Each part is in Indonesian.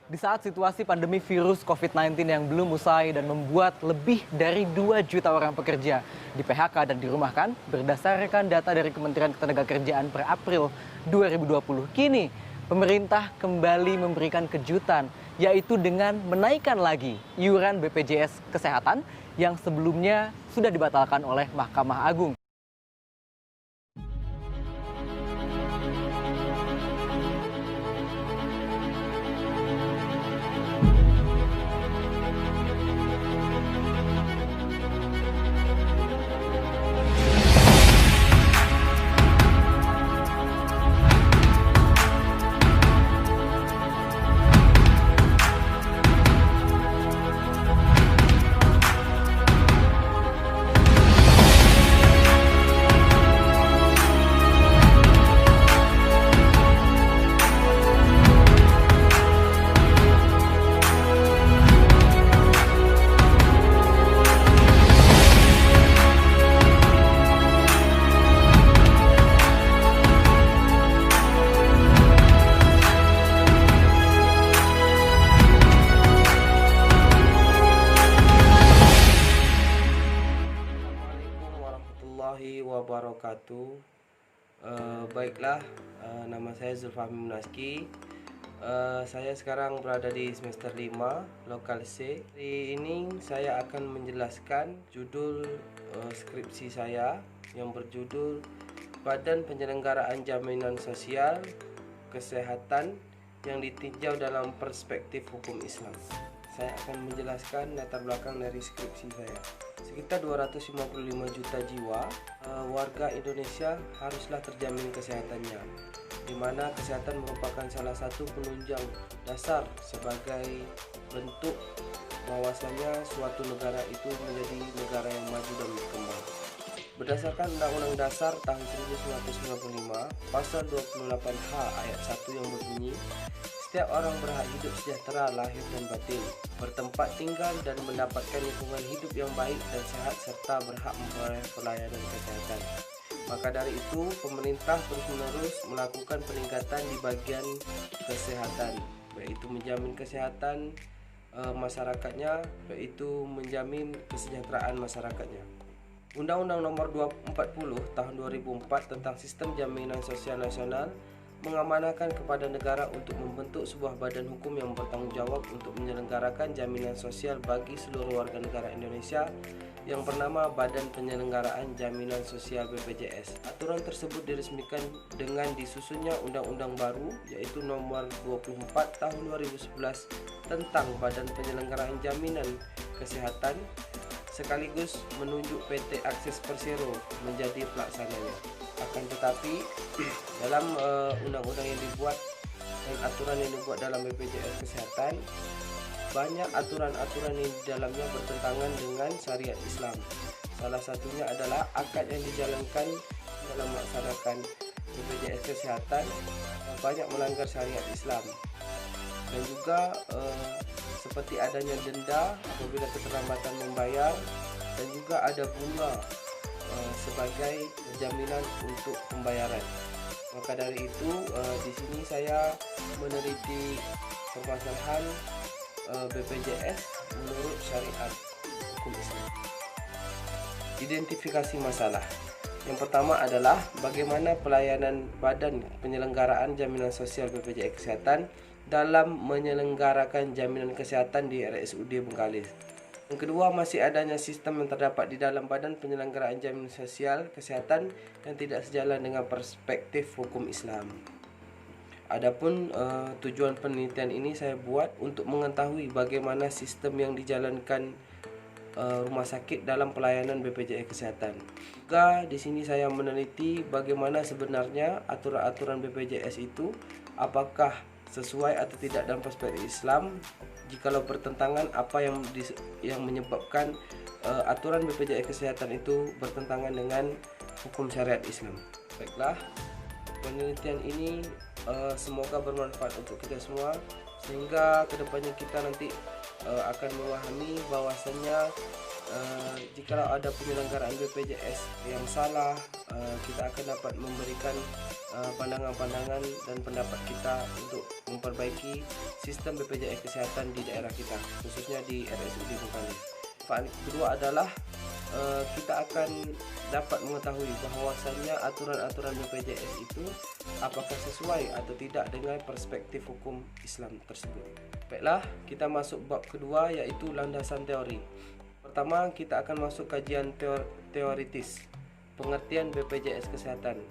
Di saat situasi pandemi virus COVID-19 yang belum usai dan membuat lebih dari 2 juta orang pekerja di PHK dan dirumahkan, berdasarkan data dari Kementerian Ketenagakerjaan per April 2020, kini pemerintah kembali memberikan kejutan, yaitu dengan menaikkan lagi iuran BPJS Kesehatan yang sebelumnya sudah dibatalkan oleh Mahkamah Agung. Wabarakatuh. Baiklah, nama saya Zulfahmi Munaski. Saya sekarang berada di semester 5 Lokal C. Hari ini saya akan menjelaskan judul skripsi saya yang berjudul Badan Penyelenggaraan Jaminan Sosial Kesehatan yang ditinjau dalam perspektif hukum Islam. Saya akan menjelaskan latar belakang dari skripsi saya. Sekitar 255 juta jiwa warga Indonesia haruslah terjamin kesehatannya, di mana kesehatan merupakan salah satu penunjang dasar sebagai bentuk bahwasanya suatu negara itu menjadi negara yang maju dan berkembang. Berdasarkan Undang-Undang Dasar tahun 1945, Pasal 28H ayat 1 yang berbunyi, setiap orang berhak hidup sejahtera lahir dan batin, bertempat tinggal dan mendapatkan lingkungan hidup yang baik dan sehat serta berhak memperoleh pelayanan kesehatan. Maka dari itu, pemerintah terus-menerus melakukan peningkatan di bagian kesehatan, yaitu menjamin kesehatan masyarakatnya, yaitu menjamin kesejahteraan masyarakatnya. Undang-Undang Nomor 40 Tahun 2004 tentang Sistem Jaminan Sosial Nasional mengamanahkan kepada negara untuk membentuk sebuah badan hukum yang bertanggung jawab untuk menyelenggarakan jaminan sosial bagi seluruh warga negara Indonesia yang bernama Badan Penyelenggaraan Jaminan Sosial BPJS. Aturan tersebut diresmikan dengan disusunnya undang-undang baru yaitu Nomor 24 Tahun 2011 tentang Badan Penyelenggaraan Jaminan Kesehatan, sekaligus menunjuk PT Akses Persero menjadi pelaksananya. Akan tetapi dalam undang-undang yang dibuat dan aturan yang dibuat dalam BPJS Kesehatan, banyak aturan-aturan yang di dalamnya bertentangan dengan syariat Islam. Salah satunya adalah akad yang dijalankan dalam melaksanakan BPJS Kesehatan banyak melanggar syariat Islam, dan juga seperti adanya denda apabila keterlambatan membayar, dan juga ada bunga sebagai jaminan untuk pembayaran. Maka dari itu di sini saya meneliti permasalahan BPJS menurut syariat hukum Islam. Identifikasi masalah. Yang pertama adalah bagaimana pelayanan Badan Penyelenggaraan Jaminan Sosial BPJS Kesehatan dalam menyelenggarakan jaminan kesehatan di RSUD Bengkalis. Yang kedua, masih adanya sistem yang terdapat di dalam Badan Penyelenggaraan Jaminan Sosial Kesehatan yang tidak sejalan dengan perspektif hukum Islam. Adapun tujuan penelitian ini saya buat untuk mengetahui bagaimana sistem yang dijalankan rumah sakit dalam pelayanan BPJS Kesehatan. Juga di sini saya meneliti bagaimana sebenarnya aturan-aturan BPJS itu, apakah sesuai atau tidak dalam perspektif Islam. Jikalau bertentangan, apa yang menyebabkan aturan BPJS Kesehatan itu bertentangan dengan hukum syariat Islam. Baiklah, penelitian ini semoga bermanfaat untuk kita semua, sehingga kedepannya kita nanti akan memahami bahwasannya jikalau ada penyelenggaraan BPJS yang salah, kita akan dapat memberikan pandangan-pandangan dan pendapat kita untuk memperbaiki sistem BPJS Kesehatan di daerah kita, khususnya di RSUD Bengkalis. Manfaat kedua adalah kita akan dapat mengetahui bahwasannya aturan-aturan BPJS itu apakah sesuai atau tidak dengan perspektif hukum Islam tersebut. Baiklah, kita masuk bab kedua, yaitu landasan teori. Pertama, kita akan masuk kajian teoritis, pengertian BPJS Kesehatan.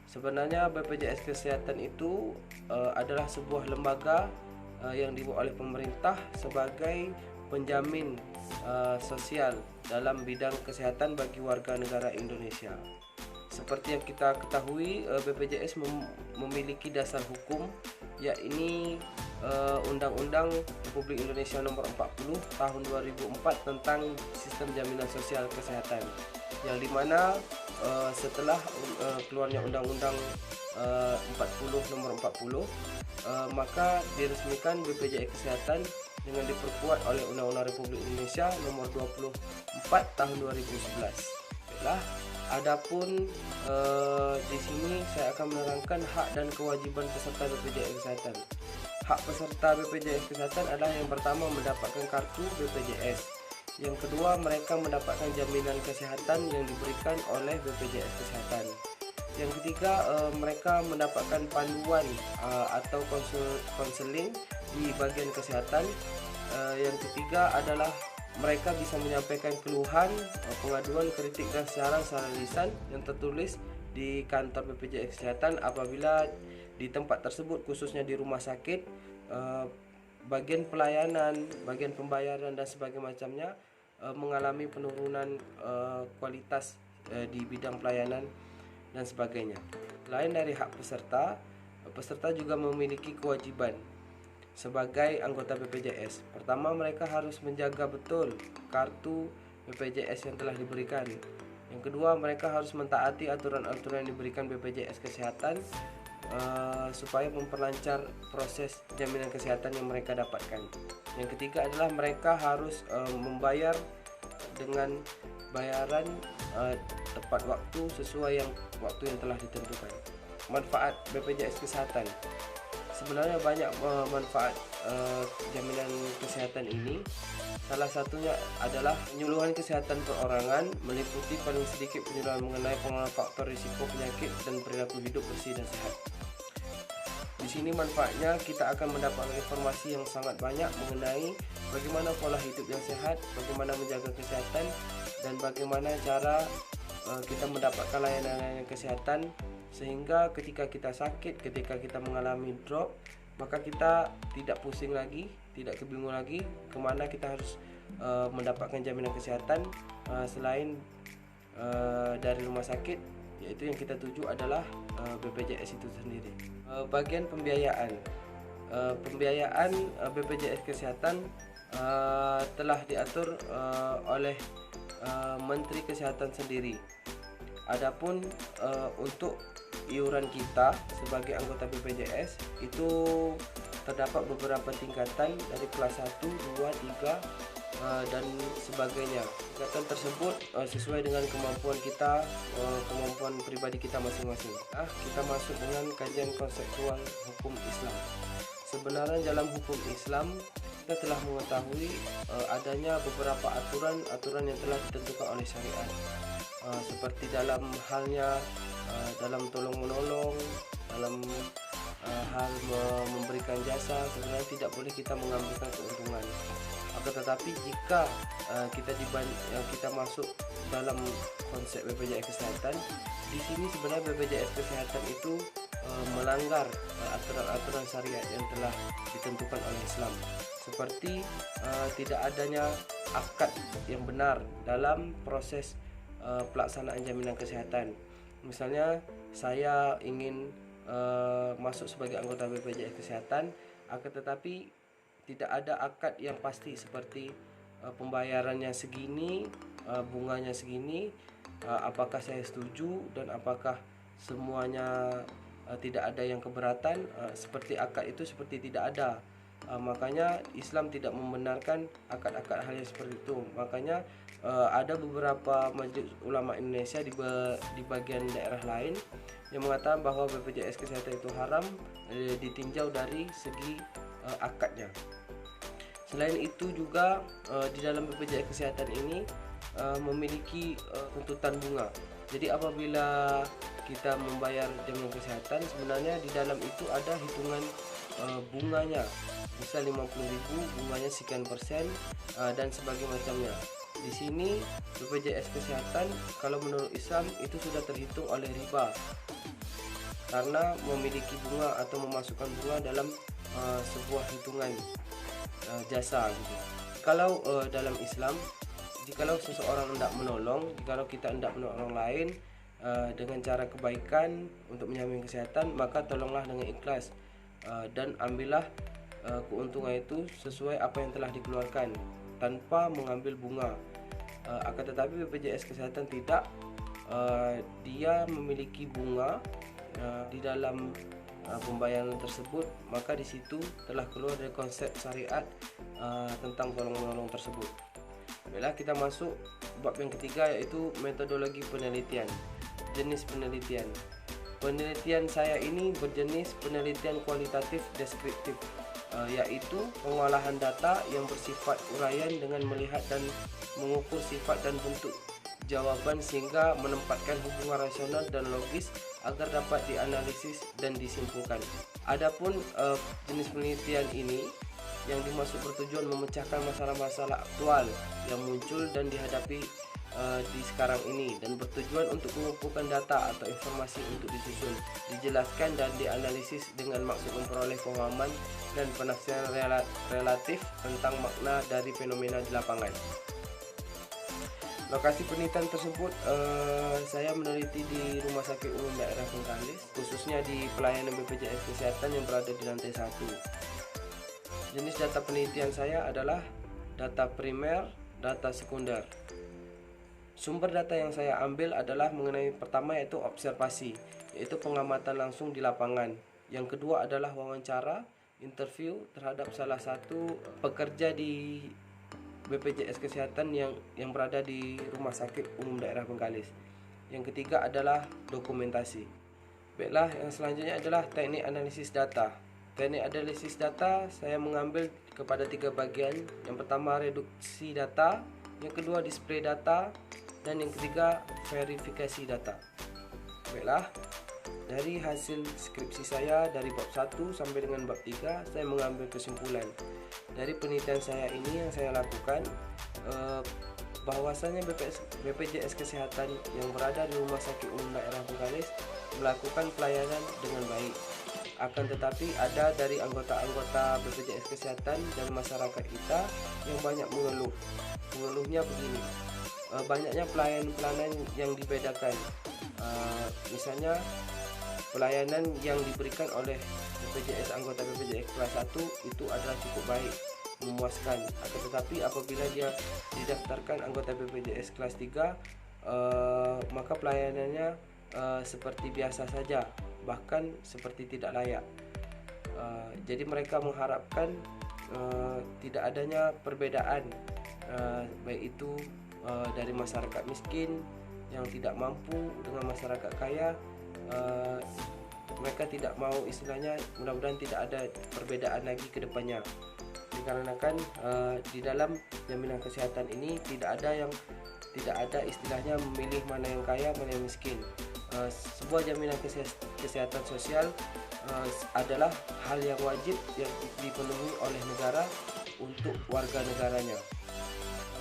Sebenarnya BPJS Kesehatan itu adalah sebuah lembaga yang dibuat oleh pemerintah sebagai penjamin sosial dalam bidang kesehatan bagi warga negara Indonesia. Seperti yang kita ketahui, BPJS memiliki dasar hukum, yakni Undang-Undang Republik Indonesia Nomor 40 Tahun 2004 tentang Sistem Jaminan Sosial Kesehatan, yang dimana setelah keluarnya Undang-Undang 40 Nomor 40, maka diresmikan BPJS Kesehatan dengan diperkuat oleh Undang-Undang Republik Indonesia Nomor 24 Tahun 2011. Baiklah, adapun di sini saya akan menerangkan hak dan kewajiban peserta BPJS Kesehatan. Hak peserta BPJS Kesehatan adalah yang pertama mendapatkan kartu BPJS. Yang kedua, mereka mendapatkan jaminan kesehatan yang diberikan oleh BPJS Kesehatan. Yang ketiga, mereka mendapatkan panduan atau konseling di bagian kesehatan. Yang ketiga adalah mereka bisa menyampaikan keluhan, pengaduan, kritik dan saran secara lisan yang tertulis di kantor BPJS Kesehatan apabila di tempat tersebut, khususnya di rumah sakit, bagian pelayanan, bagian pembayaran dan sebagainya macamnya mengalami penurunan kualitas di bidang pelayanan dan sebagainya. Lain dari hak peserta, peserta juga memiliki kewajiban sebagai anggota BPJS. Pertama, mereka harus menjaga betul kartu BPJS yang telah diberikan. Yang kedua, mereka harus mentaati aturan-aturan yang diberikan BPJS Kesehatan supaya memperlancar proses jaminan kesehatan yang mereka dapatkan. Yang ketiga adalah mereka harus membayar dengan bayaran tepat waktu sesuai waktu yang telah ditentukan. Manfaat BPJS Kesehatan. Sebenarnya banyak manfaat jaminan kesehatan ini. Salah satunya adalah penyuluhan kesehatan perorangan, meliputi paling sedikit penyuluhan mengenai pengelolaan faktor risiko penyakit dan perilaku hidup bersih dan sehat. Di sini manfaatnya kita akan mendapatkan informasi yang sangat banyak mengenai bagaimana pola hidup yang sehat, bagaimana menjaga kesehatan, dan bagaimana cara kita mendapatkan layanan kesehatan, sehingga ketika kita sakit, ketika kita mengalami drop, maka kita tidak pusing lagi, tidak kebingungan lagi kemana kita harus mendapatkan jaminan kesehatan selain dari rumah sakit, yaitu yang kita tuju adalah BPJS itu sendiri. Bagian pembiayaan, pembiayaan BPJS Kesehatan telah diatur oleh Menteri Kesehatan sendiri. Adapun untuk iuran kita sebagai anggota BPJS itu terdapat beberapa tingkatan dari kelas 1, 2, 3 dan sebagainya. Tingkatan tersebut sesuai dengan kemampuan kita, kemampuan pribadi kita masing-masing. Kita masuk dengan kajian konseptual hukum Islam. Sebenarnya dalam hukum Islam kita telah mengetahui adanya beberapa aturan yang telah ditentukan oleh syariat, seperti dalam halnya dalam tolong menolong, dalam hal memberikan jasa, sebenarnya tidak boleh kita mengambilkan keuntungan. Akan tetapi jika kita masuk dalam konsep BPJS Kesehatan, di sini sebenarnya BPJS Kesehatan itu melanggar aturan-aturan syariat yang telah ditentukan oleh Islam, seperti tidak adanya akad yang benar dalam proses pelaksanaan jaminan kesehatan. Misalnya saya ingin masuk sebagai anggota BPJS Kesehatan, akan tetapi tidak ada akad yang pasti seperti pembayarannya segini, bunganya segini, apakah saya setuju dan apakah semuanya tidak ada yang keberatan, seperti akad itu seperti tidak ada. Makanya Islam tidak membenarkan akad-akad hal yang seperti itu. Makanya ada beberapa majelis ulama Indonesia di bagian daerah lain yang mengatakan bahwa BPJS Kesehatan itu haram ditinjau dari segi akadnya. Selain itu juga di dalam BPJS Kesehatan ini memiliki tuntutan bunga. Jadi apabila kita membayar jaminan kesehatan, sebenarnya di dalam itu ada hitungan bunganya. Misal 50.000, bunganya sekian persen dan sebagainya macamnya. Di sini BPJS Kesehatan kalau menurut Islam itu sudah terhitung oleh riba karena memiliki bunga atau memasukkan bunga dalam sebuah hitungan jasa gitu. Kalau dalam Islam, jikalau seseorang hendak menolong, jikalau kita hendak menolong orang lain dengan cara kebaikan untuk menjamin kesehatan, maka tolonglah dengan ikhlas dan ambillah keuntungan itu sesuai apa yang telah dikeluarkan tanpa mengambil bunga. Akan tetapi BPJS Kesehatan tidak, dia memiliki bunga di dalam pembayaran tersebut, maka di situ telah keluar dari konsep syariat tentang tolong menolong tersebut. Baiklah, kita masuk bab yang ketiga, yaitu metodologi penelitian. Jenis penelitian. Penelitian saya ini berjenis penelitian kualitatif deskriptif, yaitu pengolahan data yang bersifat uraian dengan melihat dan mengukur sifat dan bentuk jawaban sehingga menempatkan hubungan rasional dan logis agar dapat dianalisis dan disimpulkan. Adapun jenis penelitian ini yang dimaksud bertujuan memecahkan masalah-masalah aktual yang muncul dan dihadapi di sekarang ini, dan bertujuan untuk mengumpulkan data atau informasi untuk disusun, dijelaskan dan dianalisis dengan maksud memperoleh pemahaman dan penafsiran relatif tentang makna dari fenomena di lapangan. Lokasi penelitian tersebut saya meneliti di Rumah Sakit Umum Daerah Bengkalis, khususnya di pelayanan BPJS Kesehatan yang berada di lantai 1. Jenis data penelitian saya adalah data primer, data sekunder. Sumber data yang saya ambil adalah mengenai pertama yaitu observasi, yaitu pengamatan langsung di lapangan. Yang kedua adalah wawancara, interview terhadap salah satu pekerja di BPJS Kesehatan yang berada di Rumah Sakit Umum Daerah Bengkalis. Yang ketiga adalah dokumentasi. Baiklah, yang selanjutnya adalah teknik analisis data. Teknik analisis data saya mengambil kepada 3 bagian. Yang pertama reduksi data, yang kedua display data, dan yang ketiga verifikasi data. Baiklah, dari hasil skripsi saya dari bab 1 sampai dengan bab 3, saya mengambil kesimpulan dari penelitian saya ini yang saya lakukan, bahwasanya BPJS Kesehatan yang berada di Rumah Sakit Umum Daerah Bengkalis melakukan pelayanan dengan baik. Akan tetapi ada dari anggota-anggota BPJS Kesehatan dan masyarakat kita yang banyak mengeluh. Mengeluhnya begini, banyaknya pelayanan yang dibedakan. Misalnya pelayanan yang diberikan oleh anggota BPJS kelas 1 itu adalah cukup baik, memuaskan. Akan tetapi apabila dia didaftarkan anggota BPJS kelas 3, maka pelayanannya seperti biasa saja, bahkan seperti tidak layak. Jadi mereka mengharapkan tidak adanya perbedaan, baik itu dari masyarakat miskin yang tidak mampu dengan masyarakat kaya. Mereka tidak mau, istilahnya mudah-mudahan tidak ada perbedaan lagi ke depannya, dikarenakan di dalam jaminan kesehatan ini tidak ada istilahnya memilih mana yang kaya mana yang miskin. Sebuah jaminan kesehatan sosial adalah hal yang wajib yang dipenuhi oleh negara untuk warga negaranya.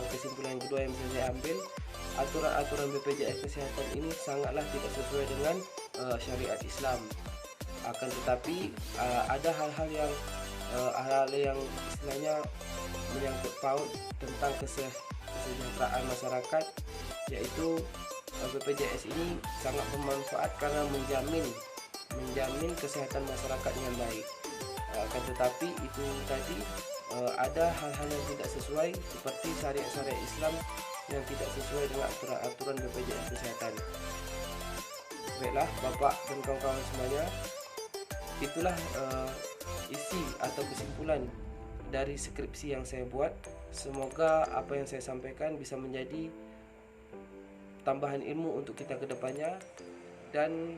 Kesimpulan yang kedua yang bisa saya ambil, aturan-aturan BPJS Kesehatan ini sangatlah tidak sesuai dengan syariat Islam. Akan tetapi ada hal-hal yang istilahnya menyangkut paut tentang kesejahteraan masyarakat, yaitu BPJS ini sangat bermanfaat karena menjamin kesehatan masyarakat dengan baik. Akan tetapi itu tadi ada hal-hal yang tidak sesuai seperti syariat Islam yang tidak sesuai dengan aturan-aturan BPJS Kesehatan. Baiklah Bapak dan kawan-kawan semuanya, itulah isi atau kesimpulan dari skripsi yang saya buat. Semoga apa yang saya sampaikan bisa menjadi tambahan ilmu untuk kita ke depannya. Dan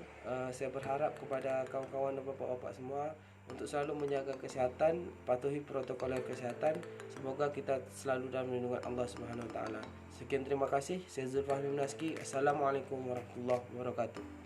saya berharap kepada kawan-kawan dan bapak-bapak semua untuk selalu menjaga kesehatan, patuhi protokol kesehatan. Semoga kita selalu dalam lindungan Allah Subhanahu wa taala. Sekian, terima kasih. Saya Zulfahmi Minaski. Assalamualaikum warahmatullahi wabarakatuh.